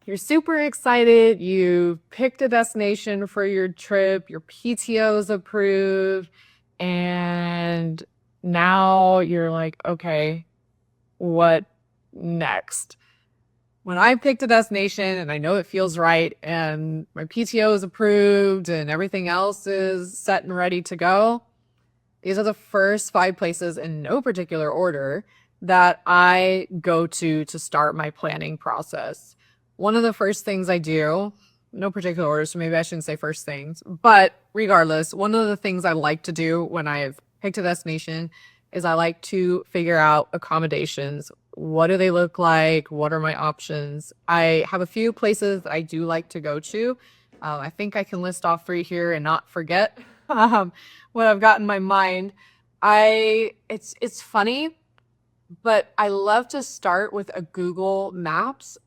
You're super excited. You picked a destination for your trip. Your PTO is approved. And now you're like, okay, what next? When I picked a destination and I know it feels right and my PTO is approved and everything else is set and ready to go, these are the first 5 places in no particular order that I go to start my planning process. One of the first things I do, no particular order, so maybe I shouldn't say first things, but regardless, one of the things I like to do when I've picked a destination is I like to figure out accommodations. What do they look like? What are my options? I have a few places that I do like to go to. I think I can list off 3 here and not forget. Um, what I've got in my mind. It's funny, but I love to start with a Google Maps.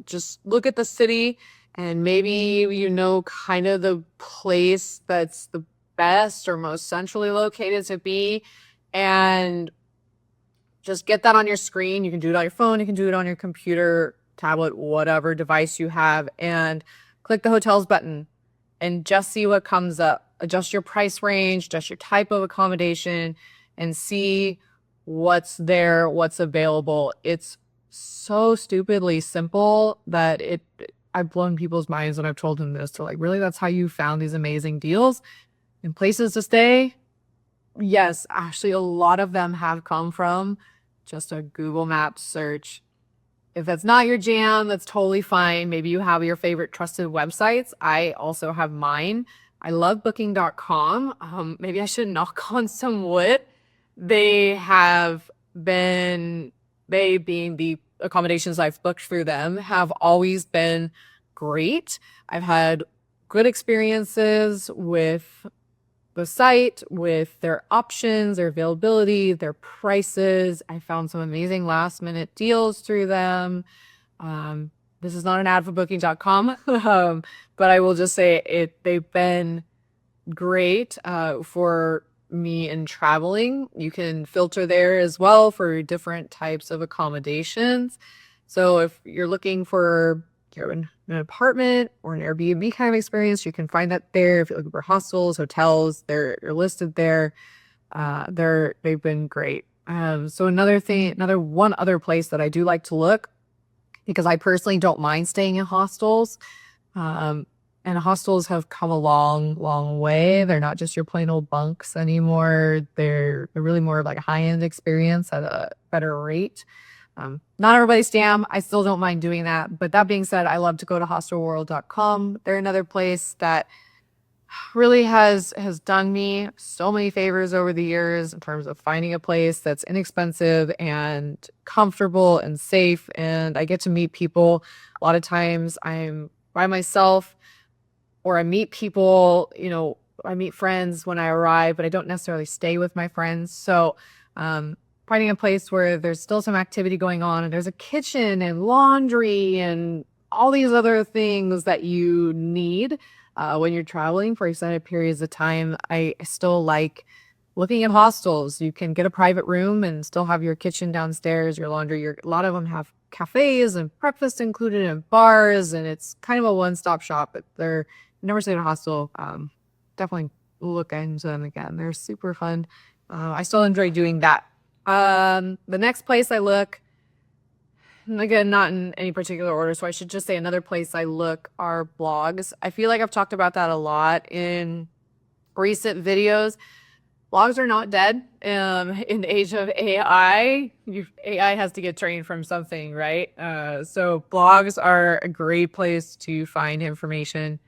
Just look at the city and maybe kind of the place that's the best or most centrally located to be, and just get that on your screen. You can do it on your phone, you can do it on your computer, tablet, whatever device you have, and click the hotels button and just see what comes up. Adjust your price range, adjust your type of accommodation, and see what's there, what's available. It's so stupidly simple that I've blown people's minds when I've told them this. They're like, really, that's how you found these amazing deals and places to stay? Yes, actually, a lot of them have come from just a Google Maps search. If that's not your jam, that's totally fine. Maybe you have your favorite trusted websites. I also have mine. I love booking.com. Maybe I should knock on some wood. They have been, they being the accommodations I've booked through them, have always been great. I've had good experiences with the site, with their options, their availability, their prices. I found some amazing last minute deals through them. This is not an ad for booking.com, but I will just say they've been great for me in traveling. You can filter there as well for different types of accommodations. So if you're looking for an apartment or an Airbnb kind of experience, you can find that there. If you're looking for hostels, hotels, they're listed there. They've been great. So another one other place that I do like to look, because I personally don't mind staying in hostels. And hostels have come a long, long way. They're not just your plain old bunks anymore. They're really more like a high-end experience at a better rate. Not everybody's jam. I still don't mind doing that. But that being said, I love to go to hostelworld.com. They're another place that really has done me so many favors over the years in terms of finding a place that's inexpensive and comfortable and safe. And I get to meet people. A lot of times I'm by myself, or I meet people, I meet friends when I arrive, but I don't necessarily stay with my friends. So, finding a place where there's still some activity going on and there's a kitchen and laundry and all these other things that you need when you're traveling for extended periods of time. I still like looking at hostels. You can get a private room and still have your kitchen downstairs, your laundry. A lot of them have cafes and breakfast included and bars, and it's kind of a one-stop shop. But they're never stayed in a hostel. Definitely look into them again. They're super fun. I still enjoy doing that. The next place I look, again, not in any particular order, so I should just say another place I look are blogs. I feel like I've talked about that a lot in recent videos. Blogs are not dead. In the age of AI, AI has to get trained from something, right? So blogs are a great place to find information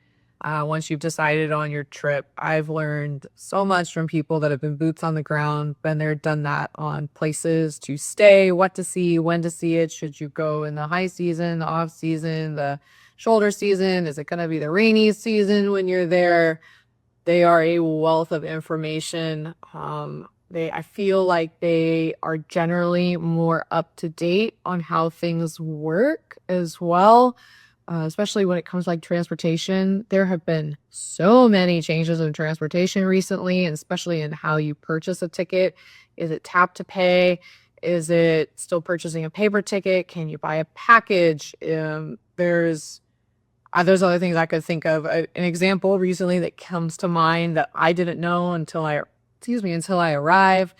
once you've decided on your trip. I've learned so much from people that have been boots on the ground, been there, done that, on places to stay, what to see, when to see it. Should you go in the high season, the off season, the shoulder season? Is it going to be the rainy season when you're there? They are a wealth of information. I feel like they are generally more up to date on how things work as well, especially when it comes to like transportation. There have been so many changes in transportation recently, and especially in how you purchase a ticket. Is it tap to pay? Is it still purchasing a paper ticket? Can you buy a package? There's other things I could think of. An example recently that comes to mind that I didn't know until I arrived,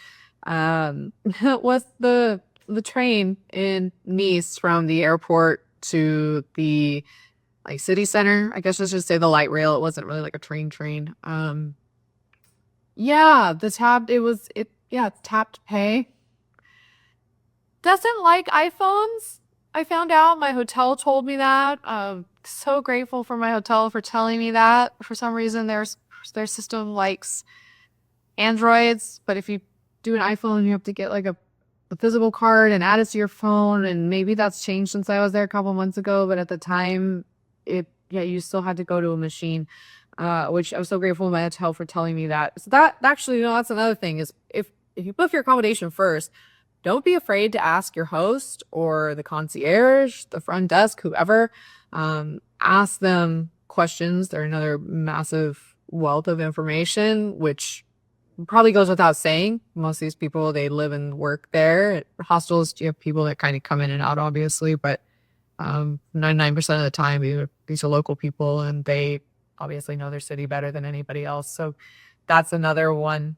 was the train in Nice from the airport to the like city center. I guess let's just say the light rail. It wasn't really like a train. Yeah, tapped pay. Doesn't like iPhones. I found out my hotel told me that. So grateful for my hotel for telling me that. For some reason, their system likes Androids, but if you do an iPhone, you have to get like a physical card and add it to your phone. And maybe that's changed since I was there a couple months ago. But at the time, you still had to go to a machine, which I was so grateful to my hotel for telling me that. So that actually, that's another thing is if you book your accommodation first, don't be afraid to ask your host or the concierge, the front desk, whoever. Ask them questions. They're another massive wealth of information, which probably goes without saying. Most of these people, they live and work there. At hostels, you have people that kind of come in and out, obviously, but 99% of the time, these are local people, and they obviously know their city better than anybody else. So that's another one.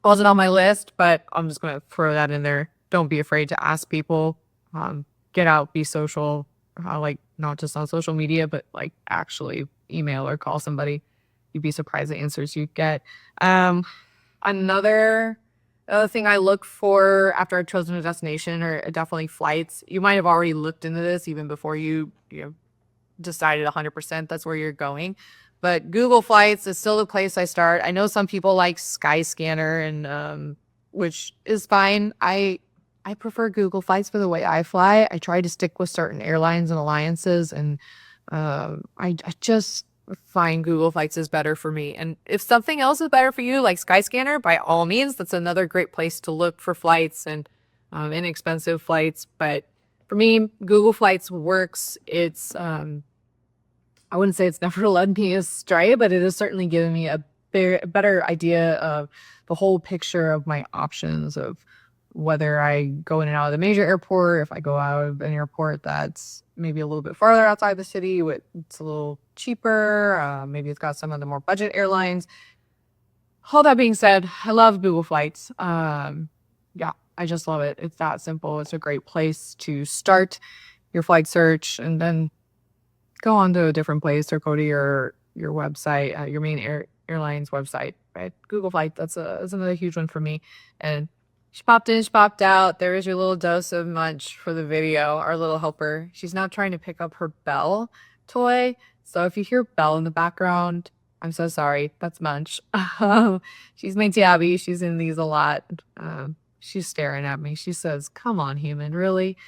Wasn't on my list, but I'm just going to throw that in there. Don't be afraid to ask people. Get out, be social, like not just on social media, but like actually email or call somebody. You'd be surprised the answers you get. Another thing I look for after I've chosen a destination are definitely flights. You might have already looked into this even before you decided 100% that's where you're going. But Google Flights is still the place I start. I know some people like Skyscanner, and which is fine. I prefer Google Flights for the way I fly. I try to stick with certain airlines and alliances, and I just find Google Flights is better for me. And if something else is better for you, like Skyscanner, by all means, that's another great place to look for flights and inexpensive flights. But for me, Google Flights works. It's I wouldn't say it's never led me astray, but it has certainly given me a better idea of the whole picture of my options of whether I go in and out of the major airport, if I go out of an airport that's maybe a little bit farther outside the city, it's a little cheaper. Maybe it's got some of the more budget airlines. All that being said, I love Google Flights. Yeah, I just love it. It's that simple. It's a great place to start your flight search and then go on to a different place or go to your website, your main airline's website, right? Google Flights, that's another huge one for me. And she popped in, she popped out. There is your little dose of Munch for the video, our little helper. She's now trying to pick up her Belle toy. So if you hear Belle in the background, I'm so sorry. That's Munch. She's my tabby. She's in these a lot. She's staring at me. She says, "Come on, human, really?"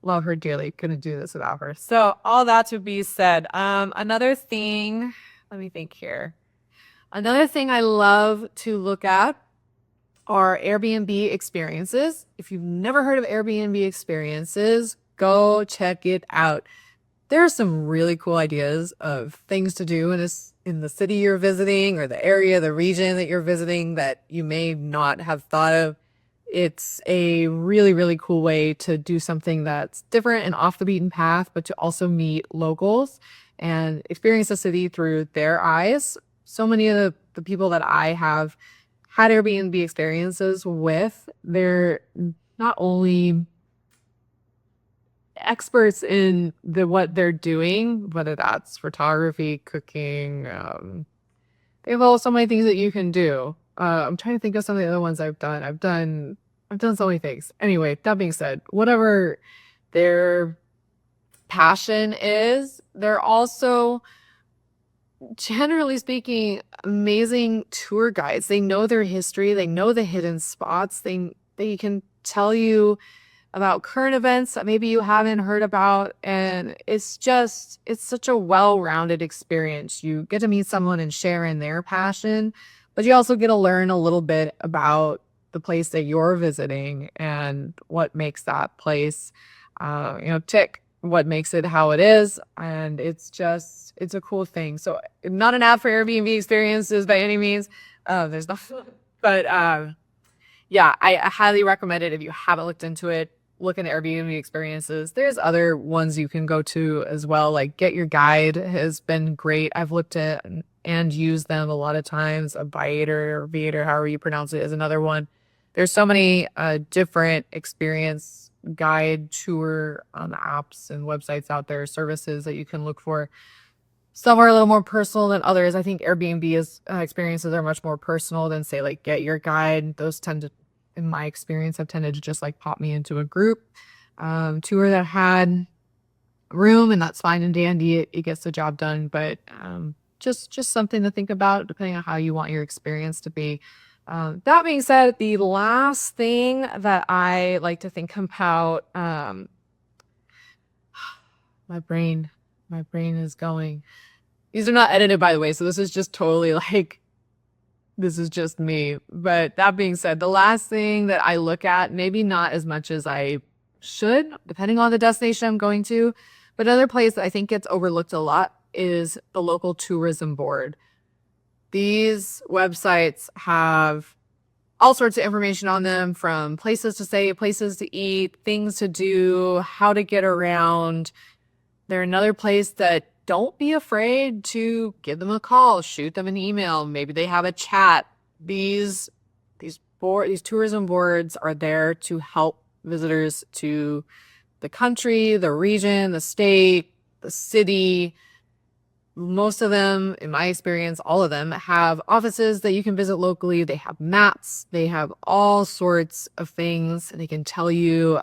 Love her dearly. Couldn't do this without her. So all that to be said, another thing, let me think here. Another thing I love to look at are Airbnb experiences. If you've never heard of Airbnb experiences, go check it out. There are some really cool ideas of things to do in the city you're visiting or the area, the region that you're visiting that you may not have thought of. It's a really, really cool way to do something that's different and off the beaten path, but to also meet locals and experience the city through their eyes. So many of the people that I have had Airbnb experiences with, they're not only experts in what they're doing, whether that's photography, cooking, they have so many things that you can do. I'm trying to think of some of the other ones I've done. I've done so many things. Anyway, that being said, whatever their passion is, they're also, generally speaking, amazing tour guides. They know their history. They know the hidden spots. They can tell you about current events that maybe you haven't heard about. And it's such a well-rounded experience. You get to meet someone and share in their passion, but you also get to learn a little bit about the place that you're visiting and what makes that place, tick, what makes it how it is. And it's a cool thing. So not an ad for Airbnb experiences by any means. There's no, but Yeah, I highly recommend it if you haven't looked into it. Look into Airbnb experiences. There's other ones you can go to as well. Like Get Your Guide has been great. I've looked at and used them a lot of times. A Viator or Viator, however you pronounce it, is another one. There's so many different experience guide tour apps and websites out there, services that you can look for. Some are a little more personal than others. I think Airbnb's experiences are much more personal than, say, like Get Your Guide. Those tend to, in my experience, have tended to just like pop me into a group tour that had room, and that's fine and dandy. It gets the job done, but just something to think about depending on how you want your experience to be. That being said, the last thing that I like to think about, my brain is going. These are not edited, by the way, so this is just totally like, this is just me. But that being said, the last thing that I look at, maybe not as much as I should, depending on the destination I'm going to, but another place that I think gets overlooked a lot is the local tourism board. These websites have all sorts of information on them, from places to stay, places to eat, things to do, how to get around. They're another place that don't be afraid to give them a call, shoot them an email. Maybe they have a chat. These tourism boards are there to help visitors to the country, the region, the state, the city. Most of them, in my experience, all of them have offices that you can visit locally. They have maps. They have all sorts of things. They can tell you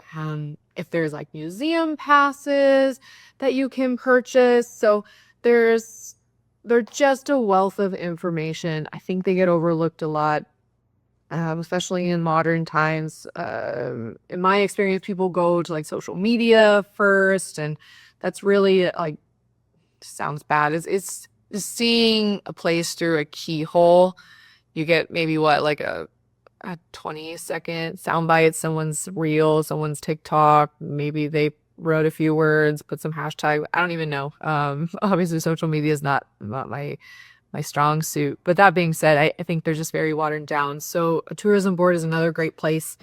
if there's like museum passes that you can purchase. So they're just a wealth of information. I think they get overlooked a lot, especially in modern times. In my experience, people go to like social media first, and that's really like, sounds bad. It's seeing a place through a keyhole. You get maybe what, like a 20-second soundbite, someone's reel, someone's TikTok. Maybe they wrote a few words, put some hashtag. I don't even know. Obviously, social media is not my strong suit. But that being said, I think they're just very watered down. So a tourism board is another great place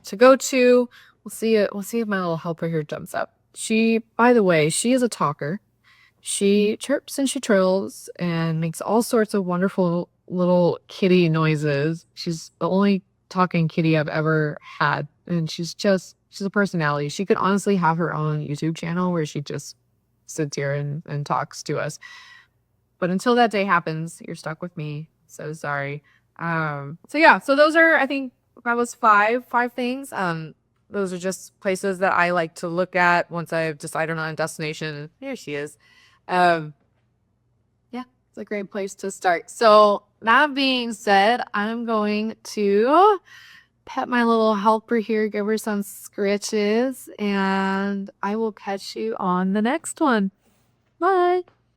to go to. We'll see if my little helper here jumps up. She, by the way, she is a talker. She chirps and she trills and makes all sorts of wonderful little kitty noises. She's the only talking kitty I've ever had. And she's a personality. She could honestly have her own YouTube channel where she just sits here and talks to us. But until that day happens, you're stuck with me. So sorry. So those are, I think that was five things. Those are just places that I like to look at once I've decided on a destination. Here she is. Yeah, it's a great place to start. So that being said, I'm going to pet my little helper here, give her some scritches, and I will catch you on the next one. Bye.